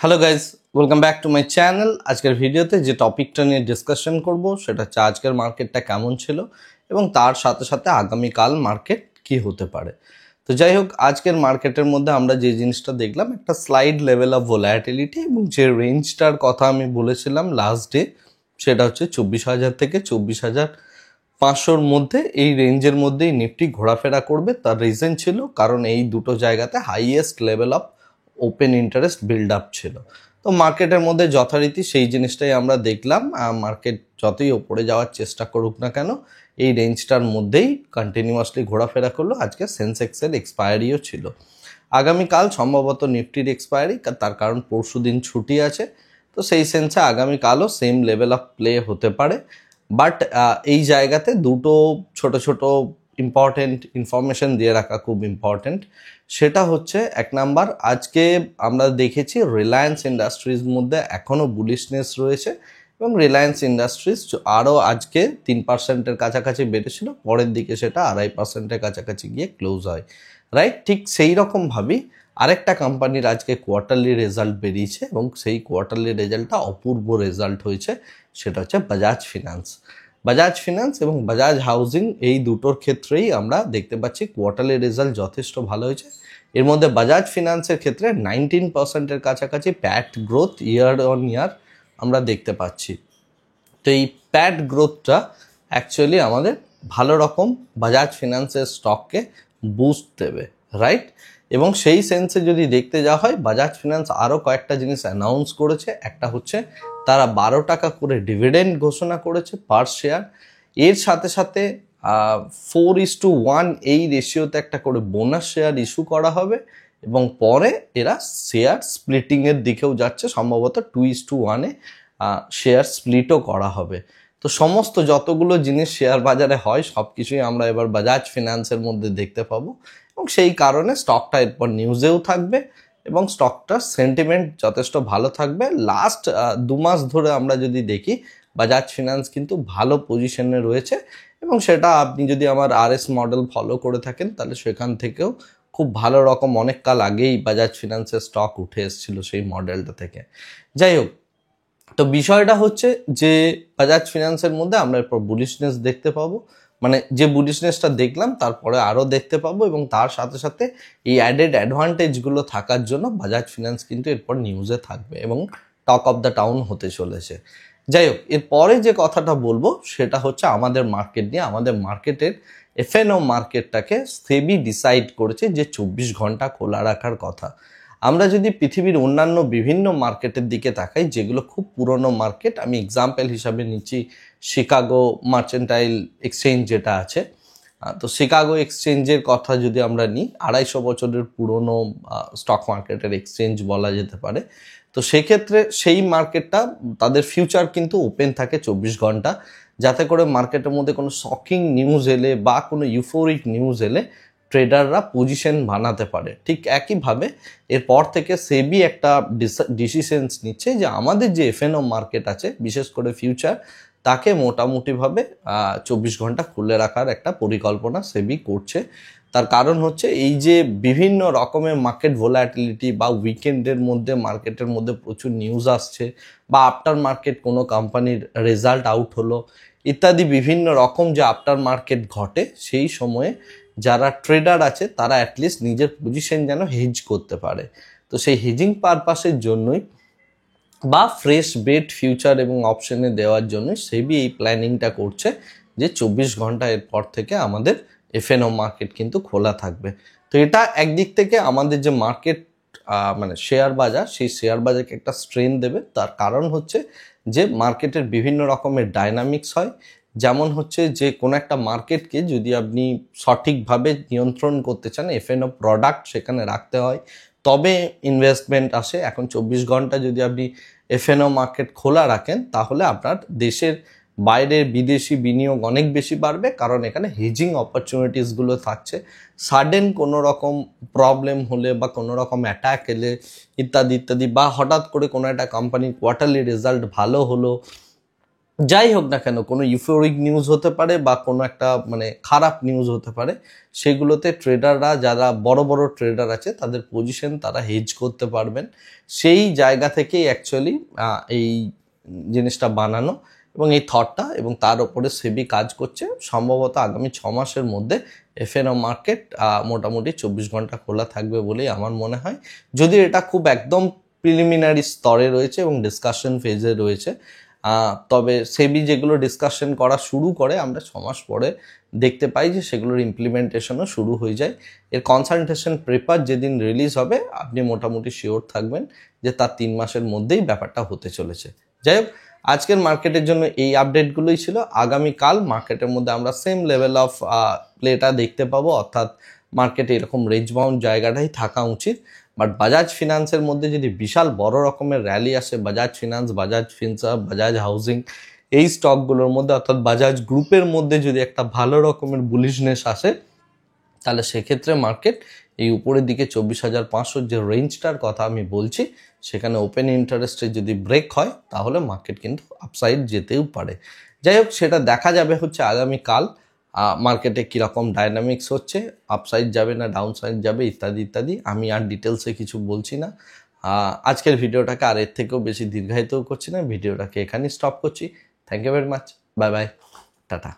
Hello guys, welcome back to my channel. আজকের ভিডিওতে যে টপিকটা নিয়ে ডিসকাশন করব সেটা হচ্ছে আজকের মার্কেটটা কেমন ছিল এবং তার সাথে সাথে আগামীকাল মার্কেট কি হতে পারে। তো যাই হোক, আজকের মার্কেটের মধ্যে আমরা যে জিনিসটা দেখলাম একটা স্লাইড লেভেল অফ ভোলাটিলিটি এবং যে রেঞ্জটার কথা আমি বলেছিলাম লাস্ট ডে সেটা হচ্ছে 24,000 থেকে 24,500-র মধ্যে। এই রেঞ্জের মধ্যেই নিফটি ঘোরাফেরা করবে। তার রিজন ছিল কারণ এই দুটো জায়গাতে highest level of open interest build up ছিল। তো মার্কেটের মধ্যে যথারীতি সেই জিনিসটাই আমরা দেখলাম। মার্কেট যতই ওপরে যাওয়ার চেষ্টা করুক না কেন এই রেঞ্জটার মধ্যেই কন্টিনিউয়াসলি ঘোরাফেরা করলো। আজকে সেন্সেক্সের এক্সপায়ারিও ছিল। আগামীকাল সম্ভবত নিফটির এক্সপায়ারি, তার কারণ পরশু দিন ছুটি আছে। তো সেই সেন্সে আগামীকালও সেম লেভেল অফ প্লে হতে পারে। বাট এই জায়গাতে দুটো ছোট ছোট ইম্পর্টেন্ট ইনফরমেশন দিয়ে রাখা খুব ইম্পর্টেন্ট। সেটা হচ্ছে এক নাম্বার, আজকে আমরা দেখেছি রিলায়েন্স ইন্ডাস্ট্রিজ মধ্যে এখনও বুলিশনেস রয়েছে এবং রিলায়েন্স ইন্ডাস্ট্রিজ আরও আজকে 3%-এর কাছাকাছি বেড়েছিল, পরের দিকে সেটা 2.5%-এর কাছাকাছি গিয়ে ক্লোজ হয়। রাইট, ঠিক সেই রকমভাবেই আরেকটা কোম্পানির আজকে কোয়ার্টারলি রেজাল্ট বেরিয়েছে এবং সেই কোয়ার্টারলি রেজাল্টটা অপূর্ব রেজাল্ট হয়েছে। সেটা হচ্ছে বাজাজ ফিনান্স এবং বাজাজ হাউজিং। এই দুটোর ক্ষেত্রেই আমরা দেখতে পাচ্ছি কোয়ার্টারলি রেজাল্ট যথেষ্ট ভালো হয়েছে। এর মধ্যে বাজাজ ফিনান্সের ক্ষেত্রে 19%-এর কাছাকাছি প্যাট গ্রোথ ইয়ার অন ইয়ার আমরা দেখতে পাচ্ছি। তো এই প্যাট গ্রোথটা অ্যাকচুয়ালি আমাদের ভালো রকম বাজাজ ফিনান্সের স্টককে বুস্ট দেবে, রাইট। এবং সেই সেন্সে যদি দেখতে যাওয়া হয়, বাজাজ ফিনান্স আরও কয়েকটা জিনিস অ্যানাউন্স করেছে। একটা হচ্ছে তারা 12 টাকা করে ডিভিডেন্ড ঘোষণা করেছে পার শেয়ার। এর সাথে সাথে 4:1 এই রেশিওতে একটা করে বোনাস শেয়ার ইস্যু করা হবে এবং পরে এরা শেয়ার স্প্লিটিংয়ের দিকেও যাচ্ছে, সম্ভবত 2:1-এ শেয়ার স্প্লিটও করা হবে। তো সমস্ত যতগুলো জিনিস শেয়ার বাজারে হয় সব কিছুই আমরা এবার বাজাজ ফিনান্সের মধ্যে দেখতে পাবো এবং সেই কারণে স্টকটা এরপর নিউজেও থাকবে এবং স্টকটার সেন্টিমেন্ট যথেষ্ট ভালো থাকবে। লাস্ট 2 মাস ধরে আমরা যদি দেখি বাজাজ ফিনান্স কিন্তু ভালো পজিশনে রয়েছে এবং সেটা আপনি যদি আমার RS মডেল ফলো করে থাকেন তাহলে সেখান থেকেও খুব ভালো রকম অনেক কাল আগেই বাজাজ ফিনান্সের স্টক উঠে এসেছিল সেই মডেলটা থেকে। যাই হোক, তো বিষয়টা হচ্ছে যে বাজাজ ফিনান্সের মধ্যে আমরা এরপর বুলিশনেস দেখতে পাবো, মানে যে বুলিশনেসটা দেখলাম তারপরে আরও দেখতে পাবো এবং তার সাথে সাথে এই অ্যাডেড অ্যাডভান্টেজগুলো থাকার জন্য বাজাজ ফিনান্স কিন্তু এরপর নিউজে থাকবে এবং টক অফ দ্য টাউন হতে চলেছে। যাই হোক, এরপরে যে কথাটা বলবো সেটা হচ্ছে আমাদের মার্কেট নিয়ে। আমাদের মার্কেটের F&O মার্কেটটাকে সেবি ডিসাইড করেছে যে 24 ঘন্টা খোলা রাখার কথা। আমরা যদি পৃথিবীর অন্যান্য বিভিন্ন মার্কেটের দিকে তাকাই যেগুলো খুব পুরনো মার্কেট, আমি এক্সাম্পল হিসাবে নিচ্ছি শিকাগো মার্চেন্টাইল এক্সচেঞ্জ যেটা আছে। তো শিকাগো এক্সচেঞ্জের কথা যদি আমরা নিই, 250 বছরের পুরনো স্টক মার্কেটের এক্সচেঞ্জ বলা যেতে পারে। তো সেক্ষেত্রে সেই মার্কেটটা তাদের ফিউচার কিন্তু ওপেন থাকে 24 ঘন্টা, যাতে করে মার্কেটের মধ্যে কোনো শকিং নিউজ এলে বা কোনো ইউফোরিক নিউজ এলে ট্রেডাররা পজিশন বানাতে পারে। ঠিক একইভাবে এরপর থেকে সেবি একটা ডিসিশনস নিচ্ছে যে আমাদের যে F&O মার্কেট আছে বিশেষ করে ফিউচার, তাকে মোটামুটিভাবে 24 ঘন্টা খুলে রাখার একটা পরিকল্পনা সেবি করছে। তার কারণ হচ্ছে এই যে বিভিন্ন রকমের মার্কেট ভোলাটিলিটি বা উইকেন্ডের মধ্যে মার্কেটের মধ্যে প্রচুর নিউজ আসছে বা আফটার মার্কেট কোনো কোম্পানির রেজাল্ট আউট হলো ইত্যাদি বিভিন্ন রকম যে আফটার মার্কেট ঘটে, সেই সময়ে যারা ট্রেডার আছে তারা অ্যাটলিস্ট নিজের পজিশন যেন হেজ করতে পারে। তো সেই হেজিং পারপাসের জন্যই বা ফ্রেশ বেট ফিউচার এবং অপশনে দেওয়ার জন্য সেবি এই প্ল্যানিংটা করছে যে 24 ঘন্টা এরপর থেকে আমাদের F&O মার্কেট কিন্তু খোলা থাকবে। তো এটা একদিক থেকে আমাদের যে মার্কেট মানে শেয়ার বাজার, সেই শেয়ার বাজারকে একটা স্ট্রেন দেবে। তার কারণ হচ্ছে যে মার্কেটের বিভিন্ন রকমের ডাইনামিক্স হয়। যেমন হচ্ছে যে কোনো একটা মার্কেটকে যদি আপনি সঠিকভাবে নিয়ন্ত্রণ করতে চান, F&O প্রোডাক্ট সেখানে রাখতে হয়, তবে ইনভেস্টমেন্ট আসে। এখন 24 ঘন্টা যদি আপনি F&O মার্কেট খোলা রাখেন তাহলে আপনার দেশের বাইরে বিদেশি বিনিয়োগ অনেক বেশি বাড়বে, কারণ এখানে হেজিং অপরচুনিটিসগুলো থাকছে। সাডেন কোনো রকম প্রবলেম হলে বা কোনো রকম অ্যাটাক এলে ইত্যাদি ইত্যাদি, বা হঠাৎ করে কোনো একটা কোম্পানির কোয়ার্টারলি রেজাল্ট ভালো হলো যাই হোক না কেন, কোনো ইউফোরিক নিউজ হতে পারে বা কোনো একটা মানে খারাপ নিউজ হতে পারে, সেগুলোতে ট্রেডাররা যারা বড় বড় ট্রেডার আছে তাদের পজিশন তারা হেজ করতে পারবেন। সেই জায়গা থেকেই অ্যাকচুয়ালি এই জিনিসটা বানানো এবং এই থটটা, এবং তার উপরে সেবি কাজ করছে। সম্ভবত আগামী 6 মাসের মধ্যে এফএনও মার্কেট মোটামুটি 24 ঘন্টা খোলা থাকবে বলেই আমার মনে হয়। যদি এটা খুব একদম প্রিলিমিনারি স্তরে রয়েছে এবং ডিসকাশন ফেজে রয়েছে, তবে সেবি যেগুলো ডিসকাশন করা শুরু করে আমরা 6 মাস পরে দেখতে পাই যে সেগুলোর ইমপ্লিমেন্টেশনও শুরু হয়ে যায়। এর কনসালটেশন পেপার যেদিন রিলিজ হবে আপনি মোটামুটি শিওর থাকবেন যে তার 3 মাসের মধ্যেই ব্যাপারটা হতে চলেছে। যাই হোক, আজকের মার্কেটের জন্য এই আপডেটগুলোই ছিল। আগামীকাল মার্কেটের মধ্যে আমরা সেম লেভেল অফ প্লেটা দেখতে পাবো, অর্থাৎ মার্কেটে এরকম রেঞ্জ বাউন্ড জায়গাটাই থাকা উচিত। বাট বাজাজ ফিনান্সের মধ্যে যদি বিশাল বড় রকমের র্যালি আসে, Bajaj finance, Bajaj Finserv, Bajaj housing, এই স্টকগুলোর মধ্যে অর্থাৎ বাজাজ গ্রুপের মধ্যে যদি একটা ভালো রকমের বুলিশনেস আসে, তাহলে সেক্ষেত্রে মার্কেট এই উপরের দিকে 24,500 যে রেঞ্জটার কথা আমি বলছি, সেখানে ওপেন ইন্টারেস্টে যদি ব্রেক হয় তাহলে মার্কেট কিন্তু আপসাইড যেতেও পারে। যাই হোক, সেটা দেখা যাবে হচ্ছে আগামীকাল মার্কেটে কীরকম ডায়নামিক্স হচ্ছে, আপসাইড যাবে না ডাউন সাইড যাবে ইত্যাদি ইত্যাদি। আমি আর ডিটেলসে কিছু বলছি না। আজকের ভিডিওটাকে আর এর থেকেও বেশি দীর্ঘায়িতও করছি না, ভিডিওটাকে এখানেই স্টপ করছি। Thank you very much, bye bye, tata.